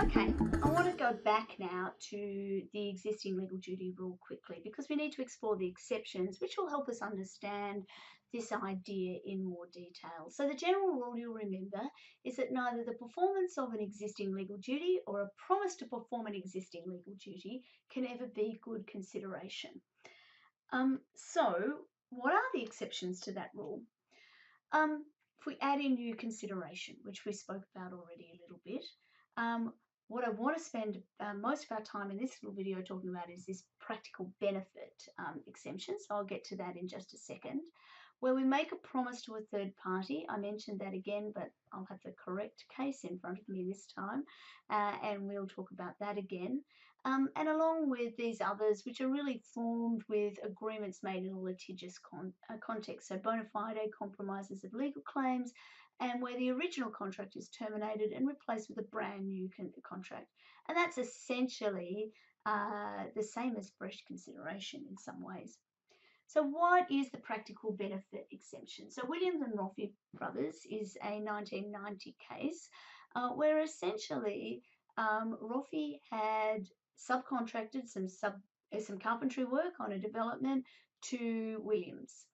Okay, I want to go back now to the existing legal duty rule quickly because we need to explore the exceptions, which will help us understand this idea in more detail. So, the general rule you'll remember is that neither the performance of an existing legal duty or a promise to perform an existing legal duty can ever be good consideration. So, what are the exceptions to that rule? If we add in new consideration, which we spoke about already a little bit, um, what I want to spend most of our time in this little video talking about is this practical benefit exemption. So I'll get to that in just a second. Where we make a promise to a third party, I mentioned that again, but I'll have the correct case in front of me this time, and we'll talk about that again. And along with these others, which are really formed with agreements made in a litigious context, so bona fide compromises of legal claims, and where the original contract is terminated and replaced with a brand new contract. And that's essentially the same as fresh consideration in some ways. So what is the practical benefit exemption? So Williams and Roffey Brothers is a 1990 case where essentially Roffey had subcontracted some carpentry work on a development to Williams.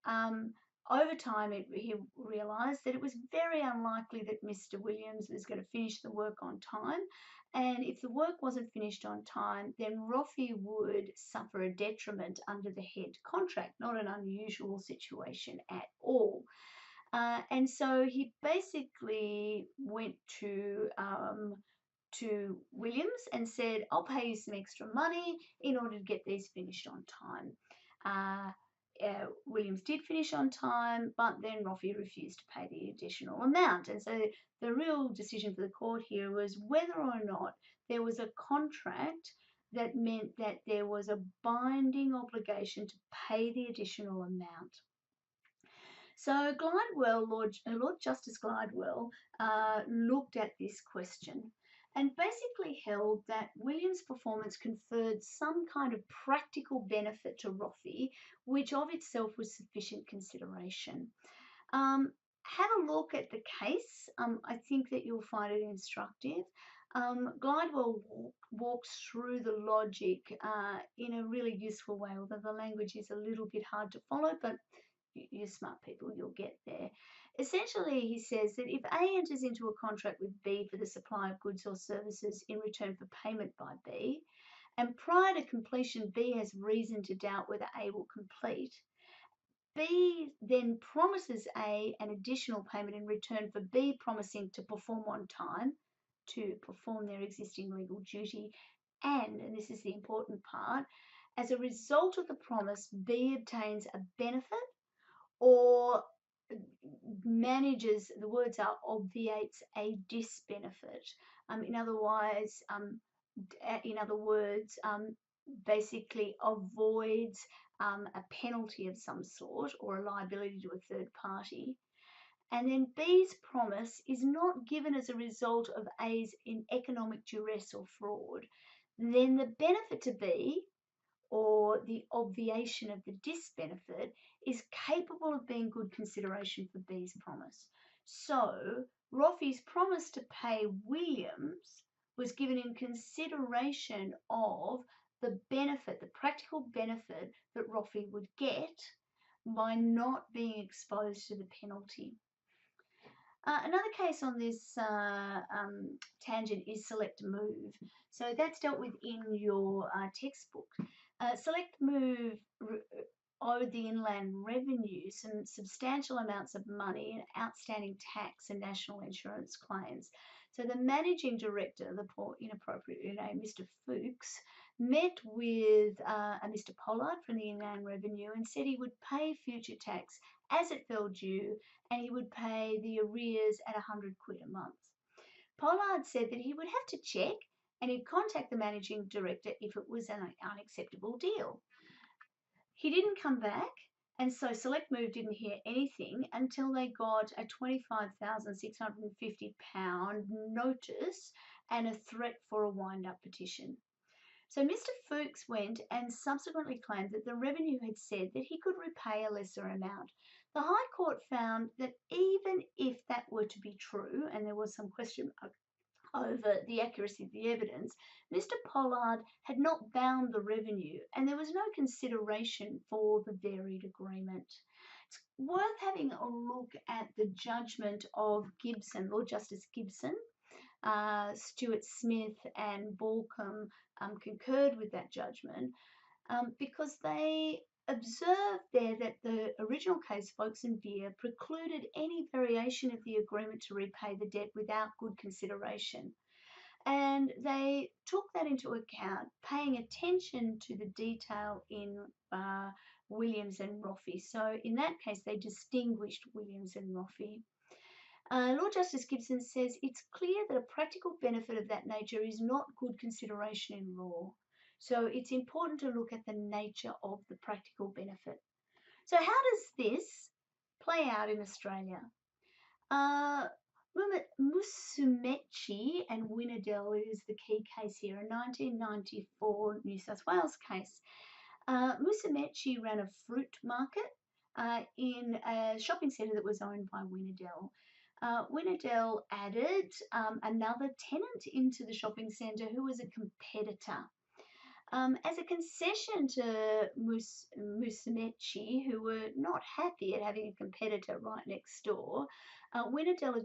Um, Over time, he realised that it was very unlikely that Mr. Williams was going to finish the work on time. And if the work wasn't finished on time, then Roffey would suffer a detriment under the head contract, not an unusual situation at all. And so he basically went to Williams and said, I'll pay you some extra money in order to get these finished on time. Williams did finish on time, but then Roffey refused to pay the additional amount. And so the real decision for the court here was whether or not there was a contract that meant that there was a binding obligation to pay the additional amount. So Glidewell, Lord Justice Glidewell, looked at this question and basically held that Williams' performance conferred some kind of practical benefit to Roffey, which of itself was sufficient consideration. Have a look at the case. I think that you'll find it instructive. Glidewell walks through the logic in a really useful way, although the language is a little bit hard to follow, but you smart people, you'll get there. Essentially, he says that if A enters into a contract with B for the supply of goods or services in return for payment by B, and prior to completion, B has reason to doubt whether A will complete, B then promises A an additional payment in return for B promising to perform on time, to perform their existing legal duty, and this is the important part, as a result of the promise, B obtains a benefit or manages, the words are obviates a disbenefit. In other words, basically avoids a penalty of some sort or a liability to a third party. And then B's promise is not given as a result of A's in economic duress or fraud. Then the benefit to B, or the obviation of the disbenefit, is capable of being good consideration for B's promise. So Roffey's promise to pay Williams was given in consideration of the benefit, the practical benefit that Roffey would get by not being exposed to the penalty. Another case on this tangent is Select Move. So that's dealt with in your textbook. Select Move owed the Inland Revenue some substantial amounts of money in outstanding tax and national insurance claims. So the managing director, the poor inappropriately named Mr. Fuchs, met with a Mr. Pollard from the Inland Revenue and said he would pay future tax as it fell due, and he would pay the arrears at £100 a month. Pollard said that he would have to check and he'd contact the managing director if it was an unacceptable deal. He didn't come back, and so Select Move didn't hear anything until they got a £25,650 notice and a threat for a wind-up petition. So Mr. Fuchs went and subsequently claimed that the Revenue had said that he could repay a lesser amount. The High Court found that even if that were to be true, and there was some question over the accuracy of the evidence, Mr. Pollard had not bound the revenue and there was no consideration for the varied agreement. It's worth having a look at the judgment of Gibson, Lord Justice Gibson. Stuart Smith and Balcombe concurred with that judgment because they observed there that the original case, Folkes and Beer, precluded any variation of the agreement to repay the debt without good consideration. And they took that into account, paying attention to the detail in Williams and Roffey. So in that case, they distinguished Williams and Roffey. Lord Justice Gibson says it's clear that a practical benefit of that nature is not good consideration in law. So it's important to look at the nature of the practical benefit. So how does this play out in Australia? Musumeci and Winnedell is the key case here, a 1994 New South Wales case. Musumeci ran a fruit market in a shopping centre that was owned by Winnedell. Winnedell added another tenant into the shopping centre who was a competitor. As a concession to Musumeci, who were not happy at having a competitor right next door, Winnedell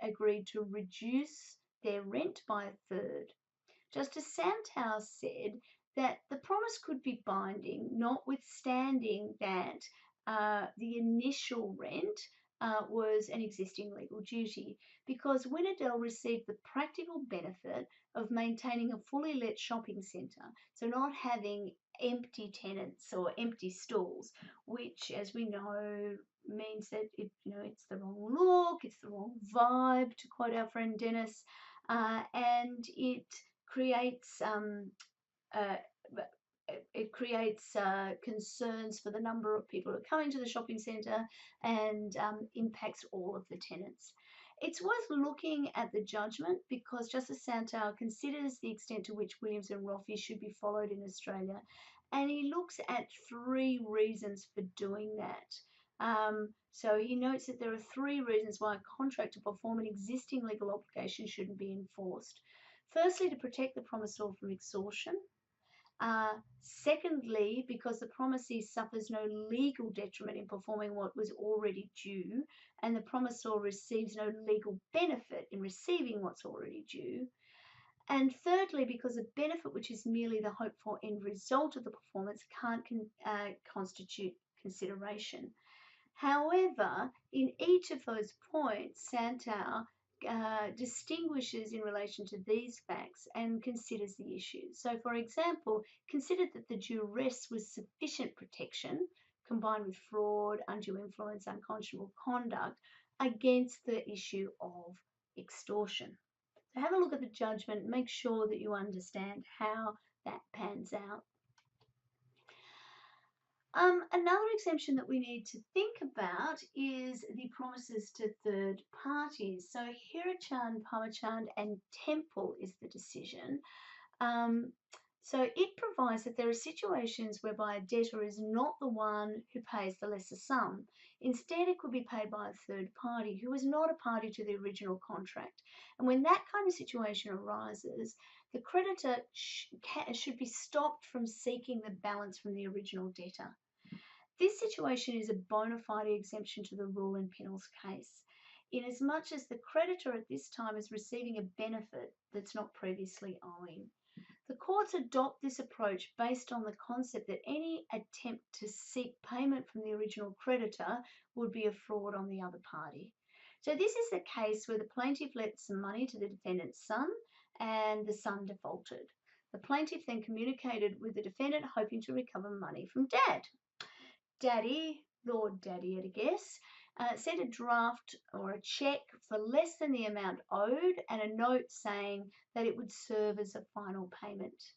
agreed to reduce their rent by a third. Justice Santow said that the promise could be binding, notwithstanding that the initial rent was an existing legal duty, because Winnedell received the practical benefit of maintaining a fully let shopping centre, so not having empty tenants or empty stalls, which, as we know, means that it's the wrong look, it's the wrong vibe, to quote our friend Dennis, and it creates concerns for the number of people who are coming to the shopping centre and impacts all of the tenants. It's worth looking at the judgment because Justice Santow considers the extent to which Williams and Roffey should be followed in Australia, and he looks at 3 reasons for doing that. So he notes that there are 3 reasons why a contract to perform an existing legal obligation shouldn't be enforced. Firstly, to protect the promisor from extortion. Secondly, because the promisee suffers no legal detriment in performing what was already due, and the promisor receives no legal benefit in receiving what's already due. And thirdly, because a benefit which is merely the hoped for end result of the performance can't constitute consideration. However, in each of those points, Santow distinguishes in relation to these facts and considers the issues. So, for example, considered that the duress was sufficient protection, combined with fraud, undue influence, unconscionable conduct, against the issue of extortion. So have a look at the judgment, make sure that you understand how that pans out. Another exemption that we need to think about is the promises to third parties. So Hirachand, Parmachand and Temple is the decision. So it provides that there are situations whereby a debtor is not the one who pays the lesser sum. Instead, it could be paid by a third party who is not a party to the original contract. And when that kind of situation arises, the creditor should be stopped from seeking the balance from the original debtor. This situation is a bona fide exemption to the rule in Pinnell's case, inasmuch as the creditor at this time is receiving a benefit that's not previously owing. The courts adopt this approach based on the concept that any attempt to seek payment from the original creditor would be a fraud on the other party. So this is the case where the plaintiff lent some money to the defendant's son and the son defaulted. The plaintiff then communicated with the defendant hoping to recover money from Dad. Daddy, Lord Daddy at a guess, sent a draft or a cheque for less than the amount owed and a note saying that it would serve as a final payment.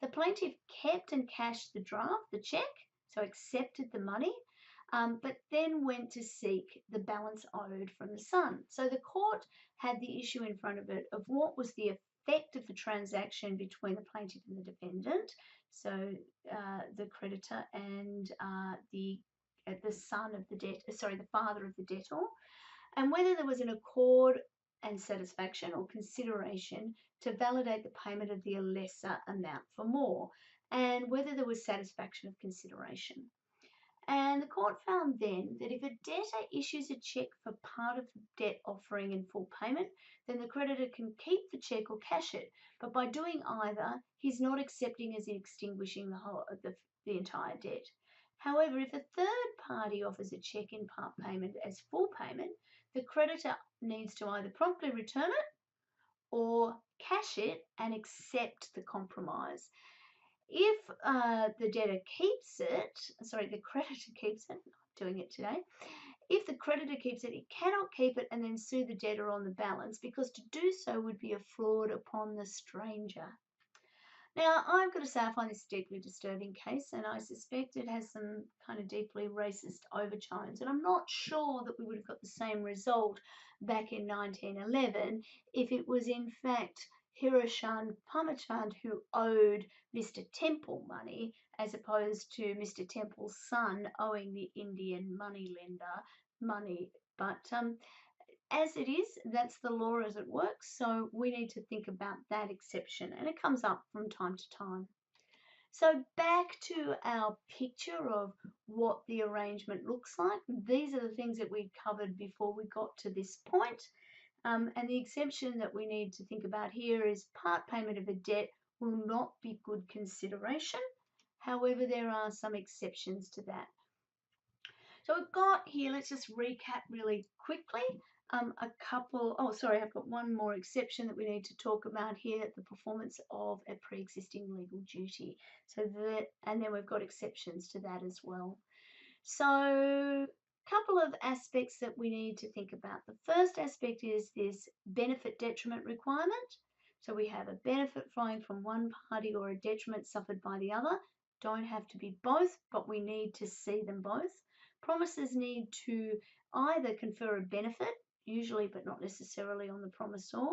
The plaintiff kept and cashed the draft, the cheque, so accepted the money, but then went to seek the balance owed from the son. So the court had the issue in front of it of what was the effect of the transaction between the plaintiff and the defendant, so the creditor and the son of the the father of the debtor, and whether there was an accord and satisfaction or consideration to validate the payment of the lesser amount for more, and whether there was satisfaction of consideration. And the court found then that if a debtor issues a cheque for part of the debt offering in full payment, then the creditor can keep the cheque or cash it. But by doing either, he's not accepting as extinguishing the entire debt. However, if a third party offers a cheque in part payment as full payment, the creditor needs to either promptly return it or cash it and accept the compromise. If the debtor keeps it, sorry, the creditor keeps it, I'm doing it today. If the creditor keeps it, it cannot keep it and then sue the debtor on the balance, because to do so would be a fraud upon the stranger. Now, I've got to say, I find this a deeply disturbing case, and I suspect it has some kind of deeply racist overtones. And I'm not sure that we would have got the same result back in 1911 if it was in fact Hiroshan Parmachand who owed Mr. Temple money, as opposed to Mr. Temple's son owing the Indian moneylender money. But as it is, that's the law as it works, so we need to think about that exception, and it comes up from time to time. So back to our picture of what the arrangement looks like. These are the things that we covered before we got to this point. And the exception that we need to think about here is part payment of a debt will not be good consideration. However, there are some exceptions to that. So we've got here, let's just recap really quickly. I've got one more exception that we need to talk about here, the performance of a pre-existing legal duty. And then we've got exceptions to that as well. So a couple of aspects that we need to think about. The first aspect is this benefit detriment requirement. So we have a benefit flowing from one party or a detriment suffered by the other. Don't have to be both, but we need to see them both. Promises need to either confer a benefit, usually but not necessarily on the promisor,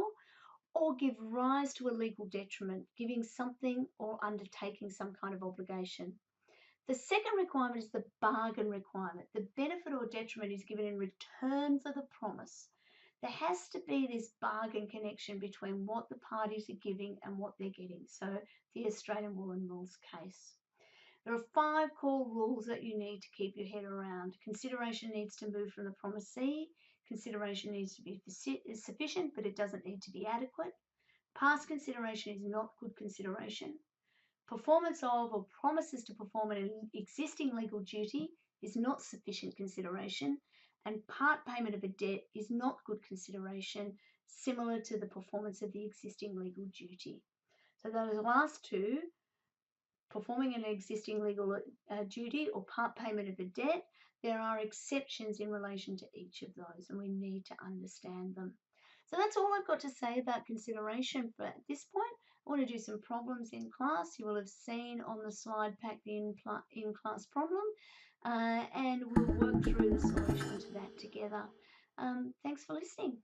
or give rise to a legal detriment, giving something or undertaking some kind of obligation. The second requirement is the bargain requirement. The benefit or detriment is given in return for the promise. There has to be this bargain connection between what the parties are giving and what they're getting. So the Australian Woolen Rules case. There are 5 core rules that you need to keep your head around. Consideration needs to move from the promisee. Consideration needs to be sufficient, but it doesn't need to be adequate. Past consideration is not good consideration. Performance of or promises to perform an existing legal duty is not sufficient consideration, and part payment of a debt is not good consideration, similar to the performance of the existing legal duty. So those last two, performing an existing legal duty or part payment of a debt, there are exceptions in relation to each of those, and we need to understand them. So that's all I've got to say about consideration for at this point. I want to do some problems in class. You will have seen on the slide pack the in-class problem, and we'll work through the solution to that together. Thanks for listening.